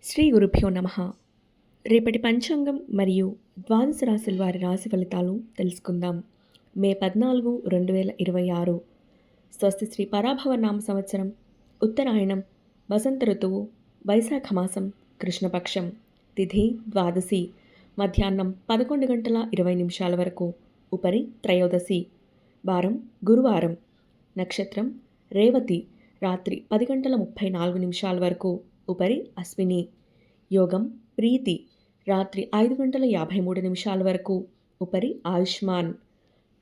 శ్రీ గురుభ్యో నమః. రేపటి పంచాంగం మరియు ద్వాదశ రాశుల వారి రాశి ఫలితాలు తెలుసుకుందాం. మే 14, 2026 స్వస్తి శ్రీ పరాభవ నామ సంవత్సరం, ఉత్తరాయణం, వసంత ఋతువు, వైశాఖ మాసం, కృష్ణపక్షం, తిథి ద్వాదశి, మధ్యాహ్నం 11 గంటల 20 నిమిషాల వరకు, ఉపరి త్రయోదశి, వారం గురువారం, నక్షత్రం రేవతి, రాత్రి 10 గంటల 34 నిమిషాల వరకు, ఉపరి అశ్విని, యోగం ప్రీతి, రాత్రి 5 గంటల 53 నిమిషాల వరకు, ఉపరి ఆయుష్మాన్,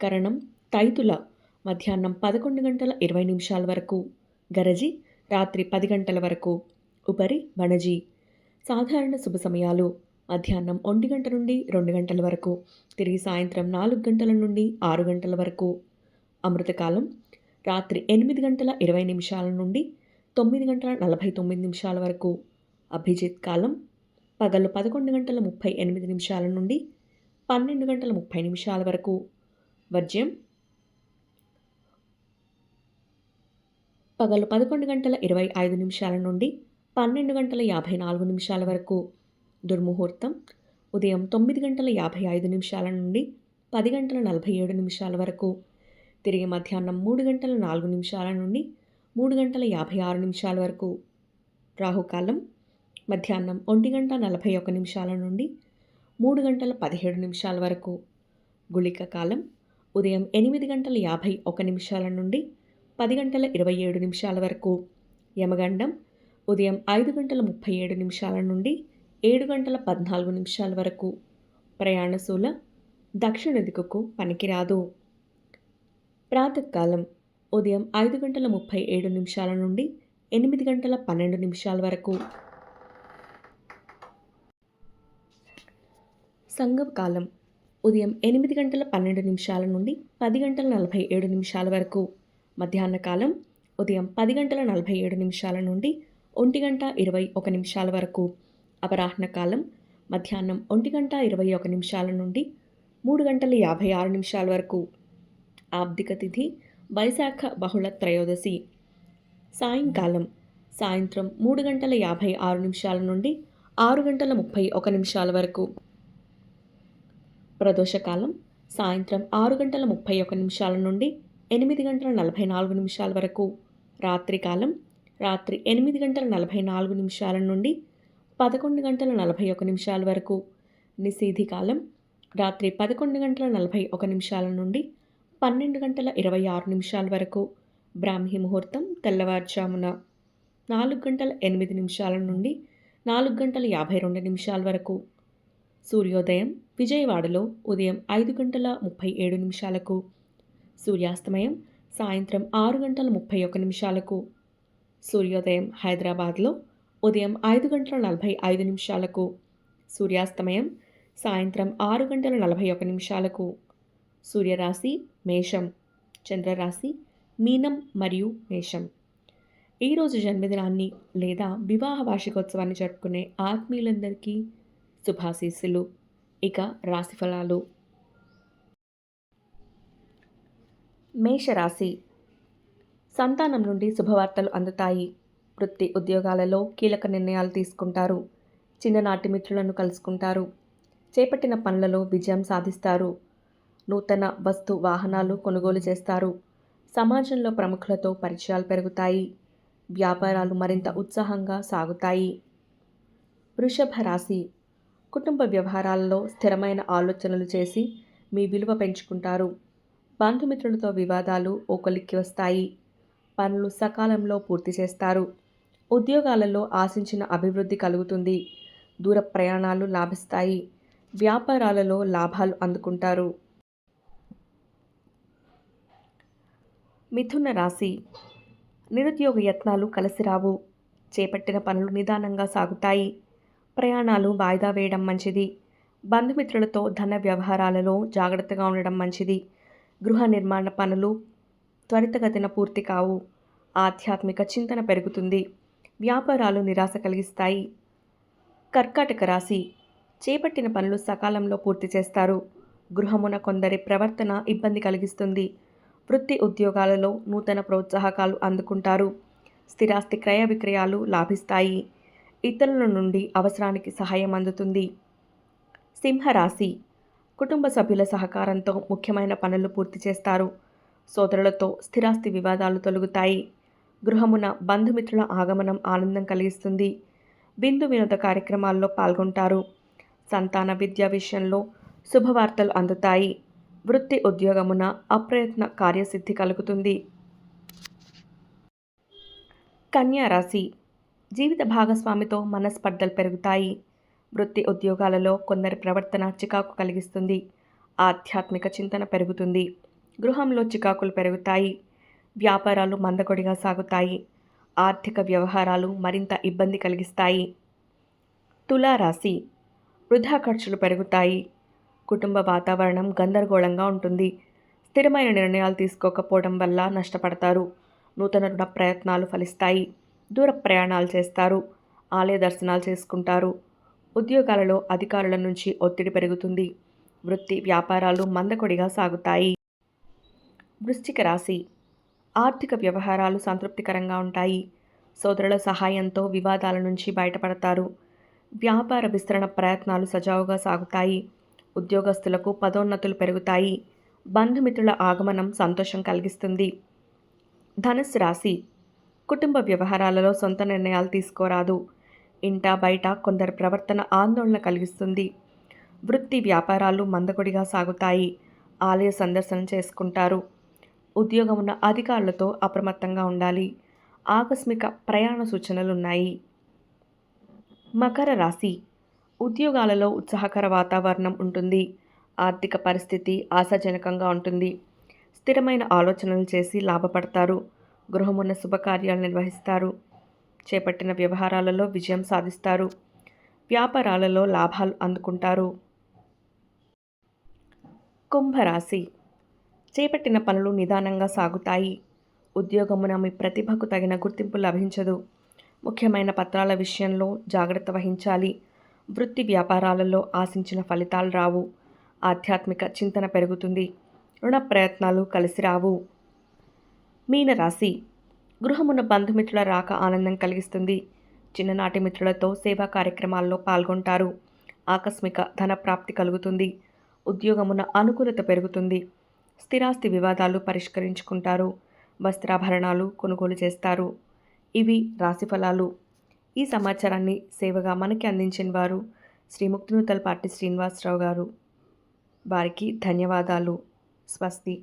కరణం తైతుల, మధ్యాహ్నం 11 గంటల 20 నిమిషాల వరకు, గరజి, రాత్రి 10 గంటల వరకు, ఉపరి వణజి. సాధారణ శుభ సమయాలు మధ్యాహ్నం 1 గంట నుండి 2 గంటల వరకు, తిరిగి సాయంత్రం 4 గంటల నుండి 6 గంటల వరకు. అమృతకాలం రాత్రి 8 గంటల 20 నిమిషాల నుండి 9 గంటల 49 నిమిషాల వరకు. అభిజిత్ కాలం పగలు 11 గంటల 38 నిమిషాల నుండి 12 గంటల 30 నిమిషాల వరకు. వర్జ్యం పగలు 11 గంటల 25 నిమిషాల నుండి 12 గంటల 54 నిమిషాల వరకు. దుర్ముహూర్తం ఉదయం 9 గంటల 55 నిమిషాల నుండి 10 గంటల 47 నిమిషాల వరకు. తిరిగి మధ్యాహ్నం 3 గంటల 4 నిమిషాల నుండి 3 గంటల 56 నిమిషాల వరకు. రాహుకాలం మధ్యాహ్నం 1 గంట 41 నిమిషాల నుండి 3 గంటల 17 నిమిషాల వరకు. గుళిక కాలం ఉదయం 8 గంటల 51 నిమిషాల నుండి 10 గంటల 27 నిమిషాల వరకు. యమగండం ఉదయం 5 గంటల 37 నిమిషాల నుండి 7 గంటల 14 నిమిషాల వరకు. ప్రయాణశూల దక్షిణ దిక్కుకు పనికిరాదు. ప్రాతకాలం ఉదయం 5 గంటల 37 నిమిషాల నుండి 8 గంటల 12 నిమిషాల వరకు. సంగమకాలం ఉదయం 8 గంటల 12 నిమిషాల నుండి 10 గంటల 47 నిమిషాల వరకు. మధ్యాహ్న కాలం ఉదయం 10 గంటల 47 నిమిషాల నుండి 1 గంట 21 నిమిషాల వరకు. అపరాహ్న కాలం మధ్యాహ్నం 1 గంట 21 నిమిషాల నుండి 3 గంటల 56 నిమిషాల వరకు. ఆబ్దిక తిథి వైశాఖ బహుళ త్రయోదశి. సాయంకాలం సాయంత్రం 3 గంటల 56 నిమిషాల నుండి 6 గంటల 31 నిమిషాల వరకు. ప్రదోషకాలం సాయంత్రం 6 గంటల 31 నిమిషాల నుండి 8 గంటల 44 నిమిషాల వరకు. రాత్రికాలం రాత్రి 8 గంటల 44 నిమిషాల నుండి 11 గంటల 41 నిమిషాల వరకు. నిశీధి కాలం రాత్రి 11 గంటల 41 నిమిషాల నుండి 12 గంటల 26 నిమిషాల వరకు. బ్రాహ్మీ ముహూర్తం తెల్లవారుజామున 4 గంటల 8 నిమిషాల నుండి 4 గంటల 52 నిమిషాల వరకు. సూర్యోదయం విజయవాడలో ఉదయం 5 గంటల 37 నిమిషాలకు. సూర్యాస్తమయం సాయంత్రం 6 గంటల 31 నిమిషాలకు. సూర్యోదయం హైదరాబాద్లో ఉదయం 5 గంటల 45 నిమిషాలకు. సూర్యాస్తమయం సాయంత్రం 6 గంటల 41 నిమిషాలకు. సూర్యరాశి మేషం, చంద్రరాశి మీనం మరియు మేషం. ఈరోజు జన్మదినాన్ని లేదా వివాహ వార్షికోత్సవాన్ని జరుపుకునే ఆత్మీయులందరికీ శుభాశీస్సులు. ఇక రాశిఫలాలు. మేషరాశి సంతానం నుండి శుభవార్తలు అందుతాయి. వృత్తి ఉద్యోగాలలో కీలక నిర్ణయాలు తీసుకుంటారు. చిన్ననాటి మిత్రులను కలుసుకుంటారు. చేపట్టిన పనులలో విజయం సాధిస్తారు. నూతన వస్తు వాహనాలు కొనుగోలు చేస్తారు. సమాజంలో ప్రముఖులతో పరిచయాలు పెరుగుతాయి. వ్యాపారాలు మరింత ఉత్సాహంగా సాగుతాయి. వృషభ రాశి కుటుంబ వ్యవహారాలలో స్థిరమైన ఆలోచనలు చేసి మీ విలువ పెంచుకుంటారు. బంధుమిత్రులతో వివాదాలు ఓ కొలిక్కి వస్తాయి. పనులు సకాలంలో పూర్తి చేస్తారు. ఉద్యోగాలలో ఆశించిన అభివృద్ధి కలుగుతుంది. దూర ప్రయాణాలు లాభిస్తాయి. వ్యాపారాలలో లాభాలు అందుకుంటారు. మిథున రాశి నిరుద్యోగ యత్నాలు కలిసిరావు. చేపట్టిన పనులు నిదానంగా సాగుతాయి. ప్రయాణాలు వాయిదా వేయడం మంచిది. బంధుమిత్రులతో ధన వ్యవహారాలలో జాగ్రత్తగా ఉండడం మంచిది. గృహ నిర్మాణ పనులు త్వరితగతిన పూర్తి కావు. ఆధ్యాత్మిక చింతన పెరుగుతుంది. వ్యాపారాలు నిరాశ కలిగిస్తాయి. కర్కాటక రాశి చేపట్టిన పనులు సకాలంలో పూర్తి చేస్తారు. గృహమున కొందరి ప్రవర్తన ఇబ్బంది కలిగిస్తుంది. వృత్తి ఉద్యోగాలలో నూతన ప్రోత్సాహకాలు అందుకుంటారు. స్థిరాస్తి క్రయ విక్రయాలు లాభిస్తాయి. ఇతరుల నుండి అవసరానికి సహాయం అందుతుంది. సింహరాశి కుటుంబ సభ్యుల సహకారంతో ముఖ్యమైన పనులు పూర్తి చేస్తారు. సోదరులతో స్థిరాస్తి వివాదాలు తొలగుతాయి. గృహమున బంధుమిత్రుల ఆగమనం ఆనందం కలిగిస్తుంది. విందు వినోద కార్యక్రమాల్లో పాల్గొంటారు. సంతాన విద్య విషయంలో శుభవార్తలు అందుతాయి. వృత్తి ఉద్యోగమున అప్రయత్న కార్యసిద్ధి కలుగుతుంది. కన్యా రాశి జీవిత భాగస్వామితో మనస్పర్ధలు పెరుగుతాయి. వృత్తి ఉద్యోగాలలో కొందరి ప్రవర్తన చికాకు కలిగిస్తుంది. ఆధ్యాత్మిక చింతన పెరుగుతుంది. గృహంలో చికాకులు పెరుగుతాయి. వ్యాపారాలు మందకొడిగా సాగుతాయి. ఆర్థిక వ్యవహారాలు మరింత ఇబ్బంది కలిగిస్తాయి. తులారాశి వృధా ఖర్చులు పెరుగుతాయి. కుటుంబ వాతావరణం గందరగోళంగా ఉంటుంది. స్థిరమైన నిర్ణయాలు తీసుకోకపోవడం వల్ల నష్టపడతారు. నూతన రుణ ప్రయత్నాలు ఫలిస్తాయి. దూర ప్రయాణాలు చేస్తారు. ఆలయ దర్శనాలు చేసుకుంటారు. ఉద్యోగాలలో అధికారుల నుంచి ఒత్తిడి పెరుగుతుంది. వృత్తి వ్యాపారాలు మందకొడిగా సాగుతాయి. వృశ్చిక రాశి ఆర్థిక వ్యవహారాలు సంతృప్తికరంగా ఉంటాయి. సోదరుల సహాయంతో వివాదాల నుంచి బయటపడతారు. వ్యాపార విస్తరణ ప్రయత్నాలు సజావుగా సాగుతాయి. ఉద్యోగస్తులకు పదోన్నతులు పెరుగుతాయి. బంధుమిత్రుల ఆగమనం సంతోషం కలిగిస్తుంది. ధనుస్సు రాశి కుటుంబ వ్యవహారాలలో సొంత నిర్ణయాలు తీసుకోరాదు. ఇంటా బయట కొందరి ప్రవర్తన ఆందోళన కలిగిస్తుంది. వృత్తి వ్యాపారాలు మందకొడిగా సాగుతాయి. ఆలయ సందర్శన చేసుకుంటారు. ఉద్యోగమున్న అధికారులతో అప్రమత్తంగా ఉండాలి. ఆకస్మిక ప్రయాణ సూచనలున్నాయి. మకర రాశి ఉద్యోగాలలో ఉత్సాహకర వాతావరణం ఉంటుంది. ఆర్థిక పరిస్థితి ఆశాజనకంగా ఉంటుంది. స్థిరమైన ఆలోచనలు చేసి లాభపడతారు. గృహమున్న శుభకార్యాలు నిర్వహిస్తారు. చేపట్టిన వ్యవహారాలలో విజయం సాధిస్తారు. వ్యాపారాలలో లాభాలు అందుకుంటారు. కుంభరాశి చేపట్టిన పనులు నిదానంగా సాగుతాయి. ఉద్యోగమున మీ ప్రతిభకు తగిన గుర్తింపు లభించదు. ముఖ్యమైన పత్రాల విషయంలో జాగ్రత్త వహించాలి. వృత్తి వ్యాపారాలలో ఆశించిన ఫలితాలు రావు. ఆధ్యాత్మిక చింతన పెరుగుతుంది. రుణ ప్రయత్నాలు కలిసి రావు. మీనరాశి గృహమున బంధుమిత్రుల రాక ఆనందం కలిగిస్తుంది. చిన్ననాటి మిత్రులతో సేవా కార్యక్రమాల్లో పాల్గొంటారు. ఆకస్మిక ధన ప్రాప్తి కలుగుతుంది. ఉద్యోగమున అనుకూలత పెరుగుతుంది. స్థిరాస్తి వివాదాలు పరిష్కరించుకుంటారు. వస్త్రాభరణాలు కొనుగోలు చేస్తారు. ఇవి రాశిఫలాలు. ఈ సమాచారాన్ని సేవగా మనకి అందించిన వారు శ్రీ ముక్తినూతలపాటి శ్రీనివాసరావు గారు. వారికి ధన్యవాదాలు. స్వస్తి.